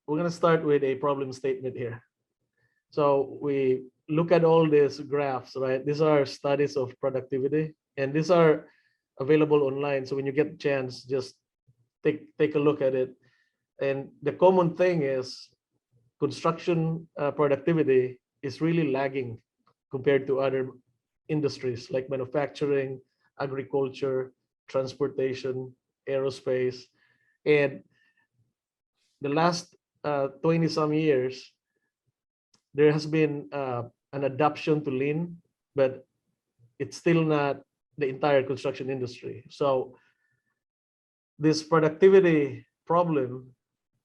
we're going to start with a problem statement here. So we look at all these graphs, right? These are studies of productivity, and these are available online. So when you get a chance, just take a look at it. And the common thing is construction productivity is really lagging compared to other industries like manufacturing, agriculture, transportation, aerospace. And the last 20 some years, there has been an adoption to lean, but it's still not the entire construction industry. So this productivity problem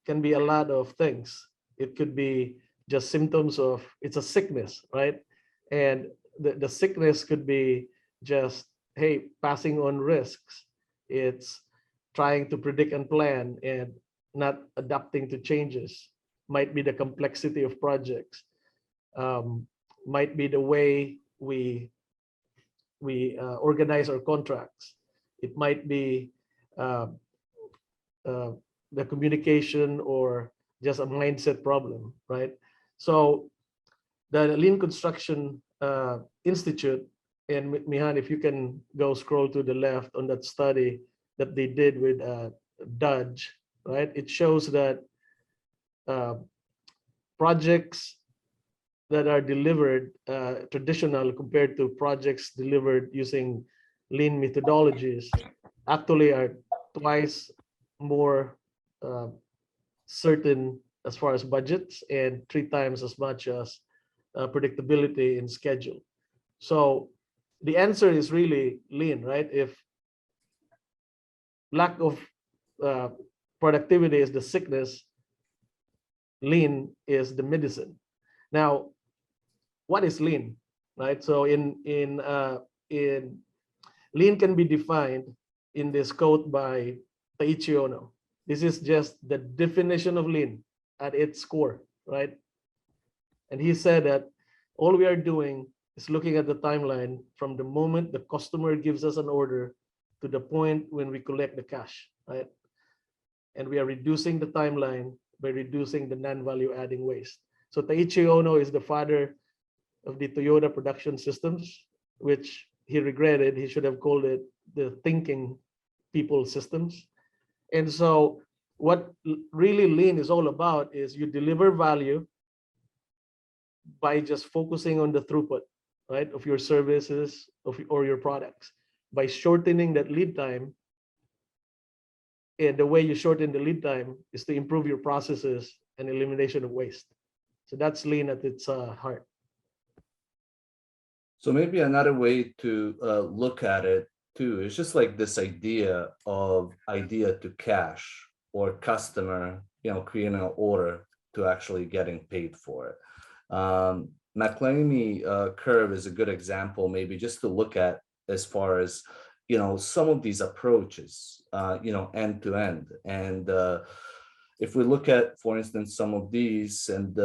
can be a lot of things. It could be just symptoms of, it's a sickness, right? And the sickness could be just, hey, passing on risks. It's trying to predict and plan and not adapting to changes. Might be the complexity of projects. Might be the way we organize our contracts. It might be uh, uh, the communication or just a mindset problem, right? So the Lean Construction Institute, and Mihan, if you can go scroll to the left on that study that they did with Dodge, right? It shows that uh, projects that are delivered traditional compared to projects delivered using lean methodologies actually are twice more uh, certain as far as budgets and three times as much as predictability in schedule. So the answer is really lean, right? If lack of uh, productivity is the sickness, lean is the medicine. Now, what is lean, right? So in lean can be defined in this quote by Taiichi Ono. This is just the definition of lean at its core, right? And he said that all we are doing is looking at the timeline from the moment the customer gives us an order to the point when we collect the cash, right? And we are reducing the timeline by reducing the non-value adding waste. So Taiichi Ono is the father of the Toyota production systems, which he regretted. He should have called it the thinking people systems. And so what really lean is all about is you deliver value by just focusing on the throughput, right, of your services or your products. By shortening that lead time, and the way you shorten the lead time is to improve your processes and elimination of waste. So that's lean at its heart. So maybe another way to look at it too is just like this idea to cash or customer, creating an order to actually getting paid for it. McLeany curve is a good example, maybe just to look at as far as some of these approaches, end to end. And if we look at, for instance, some of these, and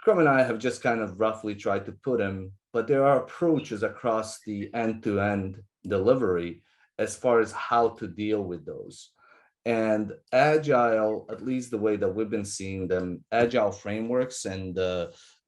Crom and I have just kind of roughly tried to put them, but there are approaches across the end-to-end delivery as far as how to deal with those. And agile, at least the way that we've been seeing them, agile frameworks and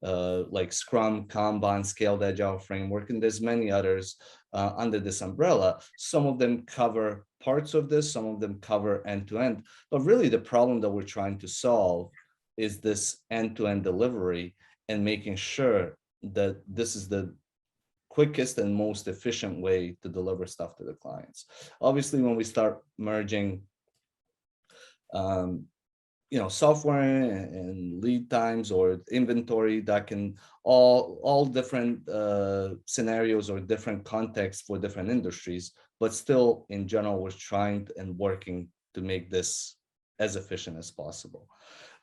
like Scrum, Kanban, Scaled Agile Framework, and there's many others under this umbrella. Some of them cover parts of this, some of them cover end-to-end, but really the problem that we're trying to solve is this end-to-end delivery and making sure that this is the quickest and most efficient way to deliver stuff to the clients. Obviously, when we start merging software and lead times or inventory, that can all different scenarios or different contexts for different industries, but still in general we're trying and working to make this as efficient as possible.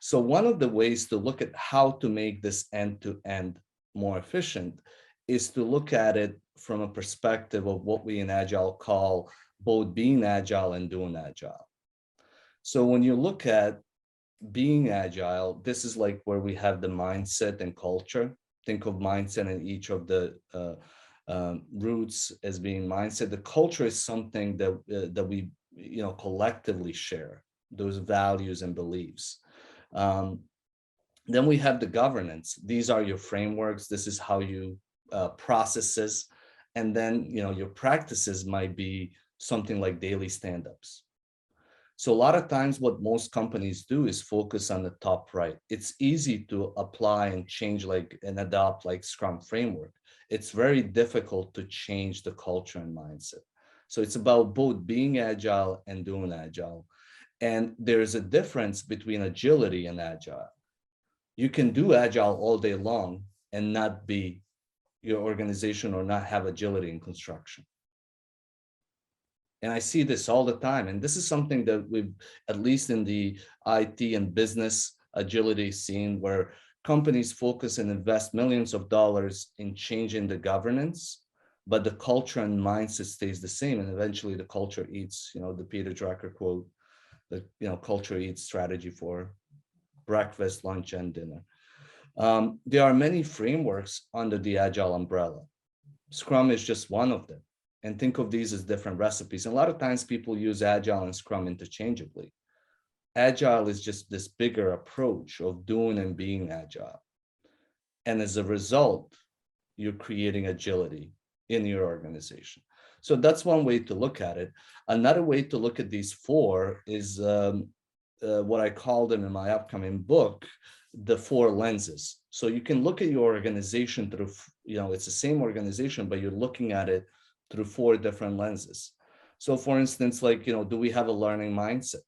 So one of the ways to look at how to make this end-to-end more efficient is to look at it from a perspective of what we in Agile call both being Agile and doing Agile. So when you look at being Agile, this is like where we have the mindset and culture. Think of mindset in each of the roots as being mindset. The culture is something that we collectively share, those values and beliefs. Then we have the governance. These are your frameworks. This is how you processes. And then, your practices might be something like daily stand-ups. So a lot of times what most companies do is focus on the top right. It's easy to apply and change and adopt like Scrum framework. It's very difficult to change the culture and mindset. So it's about both being agile and doing agile. And there's a difference between agility and agile. You can do agile all day long and not be your organization or not have agility in construction. And I see this all the time. And this is something that we've, at least in the IT and business agility scene, where companies focus and invest millions of dollars in changing the governance, but the culture and mindset stays the same. And eventually the culture eats, the Peter Drucker quote, the culture eats strategy for breakfast, lunch, and dinner. There are many frameworks under the Agile umbrella. Scrum is just one of them. And think of these as different recipes. And a lot of times people use Agile and Scrum interchangeably. Agile is just this bigger approach of doing and being agile. And as a result, you're creating agility in your organization. So that's one way to look at it. Another way to look at these four is what I call them in my upcoming book, the four lenses. So you can look at your organization through, it's the same organization, but you're looking at it through four different lenses. So for instance, do we have a learning mindset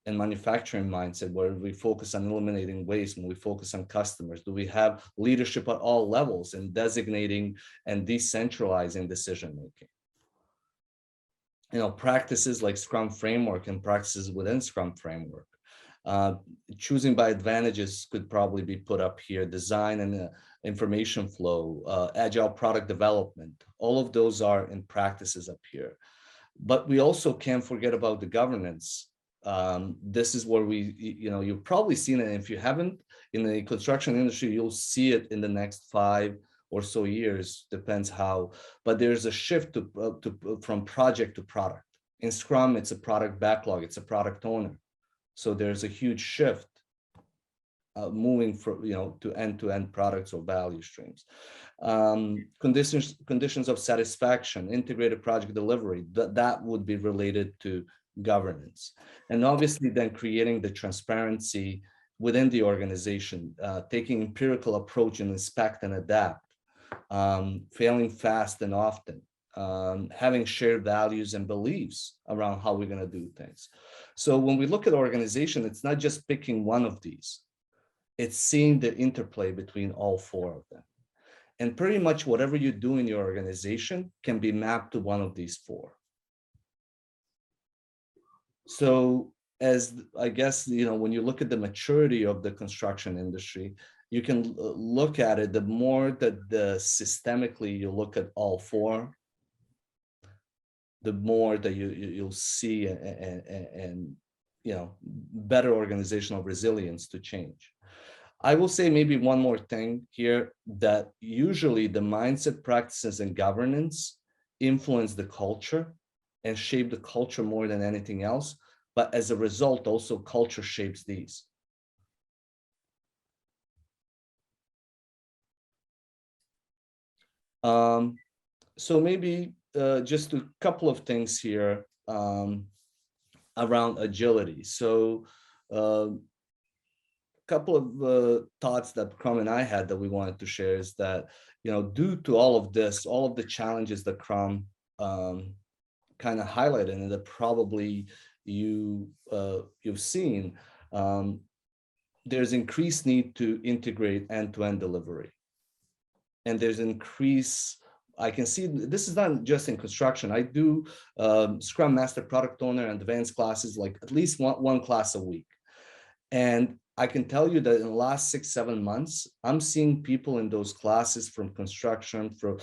and manufacturing mindset where we focus on eliminating waste and we focus on customers? Do we have leadership at all levels in designating and decentralizing decision-making? Practices like Scrum framework and practices within Scrum framework. Choosing by advantages could probably be put up here. Design and information flow, agile product development. All of those are in practices up here. But we also can't forget about the governance. This is where you've probably seen it. If you haven't, in the construction industry, you'll see it in the next 5 or so years, depends how, but there's a shift from project to product. In Scrum, it's a product backlog, it's a product owner. So there's a huge shift moving from, to end-to-end products or value streams. Conditions of satisfaction, integrated project delivery, that would be related to governance. And obviously then creating the transparency within the organization, taking empirical approach and inspect and adapt, failing fast and often, having shared values and beliefs around how we're going to do things. So when we look at organization, it's not just picking one of these, it's seeing the interplay between all four of them. And pretty much whatever you do in your organization can be mapped to one of these four. So as I guess, when you look at the maturity of the construction industry, you can look at it, the more that systemically you look at all four, the more that you'll see and better organizational resilience to change. I will say maybe one more thing here, that usually the mindset, practices, and governance influence the culture and shape the culture more than anything else. But as a result, also culture shapes these. So maybe just a couple of things here around agility. So couple of thoughts that Crom and I had that we wanted to share is that, due to all of this, all of the challenges that Crom kind of highlighted and that probably you've seen, there's increased need to integrate end-to-end delivery. And there's I can see this is not just in construction. I do Scrum Master, Product Owner, and advanced classes, like at least one class a week. And I can tell you that in the last 6-7 months, I'm seeing people in those classes from construction, from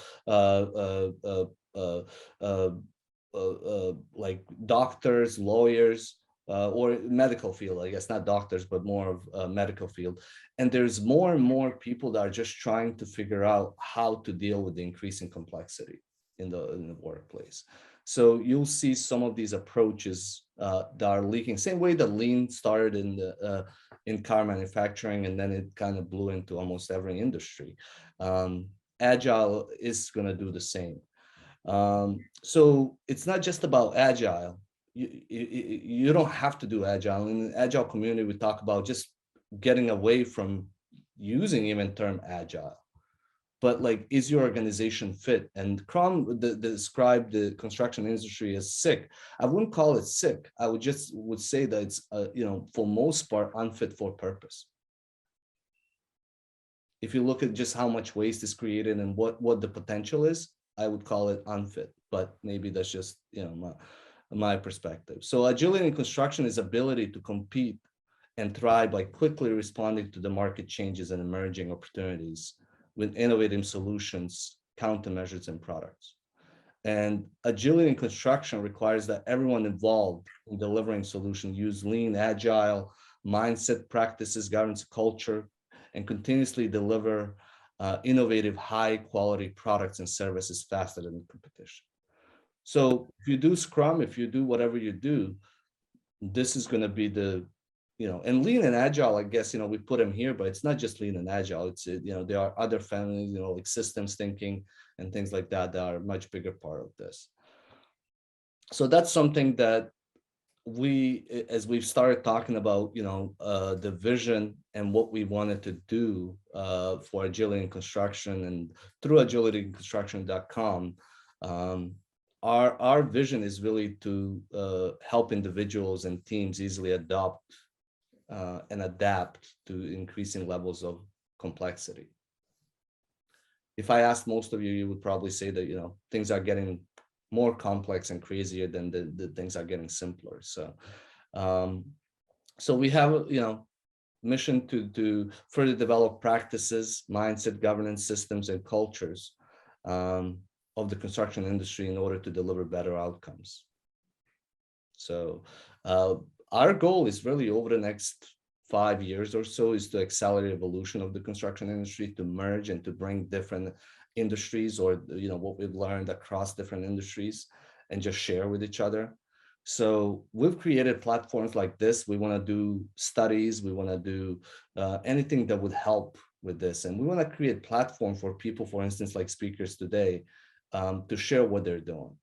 like doctors, lawyers, or medical field, I guess, not doctors, but more of medical field. And there's more and more people that are just trying to figure out how to deal with the increasing complexity in the workplace. So you'll see some of these approaches that are leaking. Same way that lean started in car manufacturing, and then it kind of blew into almost every industry. Agile is going to do the same. So it's not just about agile. You don't have to do agile. In the agile community, we talk about just getting away from using even term agile. But like, is your organization fit? And Crom described the construction industry as sick. I wouldn't call it sick. I would say that it's for most part unfit for purpose. If you look at just how much waste is created and what the potential is, I would call it unfit. But maybe that's just my perspective. So agility in construction is ability to compete and thrive by quickly responding to the market changes and emerging opportunities with innovative solutions, countermeasures, and products. And agility in construction requires that everyone involved in delivering solutions use lean, agile mindset practices, governance culture, and continuously deliver innovative, high-quality products and services faster than the competition. So if you do Scrum, if you do whatever you do, this is going to be the and lean and agile, I guess, we put them here, but it's not just lean and agile. It's, there are other families, like systems thinking and things like that are a much bigger part of this. So that's something that as we've started talking about, the vision and what we wanted to do for agility in construction, and through agilityinconstruction.com, our vision is really to help individuals and teams easily adopt and adapt to increasing levels of complexity. If I asked most of you, you would probably say that, things are getting more complex and crazier than the things are getting simpler. So, so we have, mission to further develop practices, mindset, governance systems, and cultures of the construction industry in order to deliver better outcomes. So, our goal is really over the next 5 years or so is to accelerate evolution of the construction industry, to merge and to bring different industries or what we've learned across different industries and just share with each other. So we've created platforms like this. We want to do studies. We want to do anything that would help with this. And we want to create platform for people, for instance, like speakers today, to share what they're doing.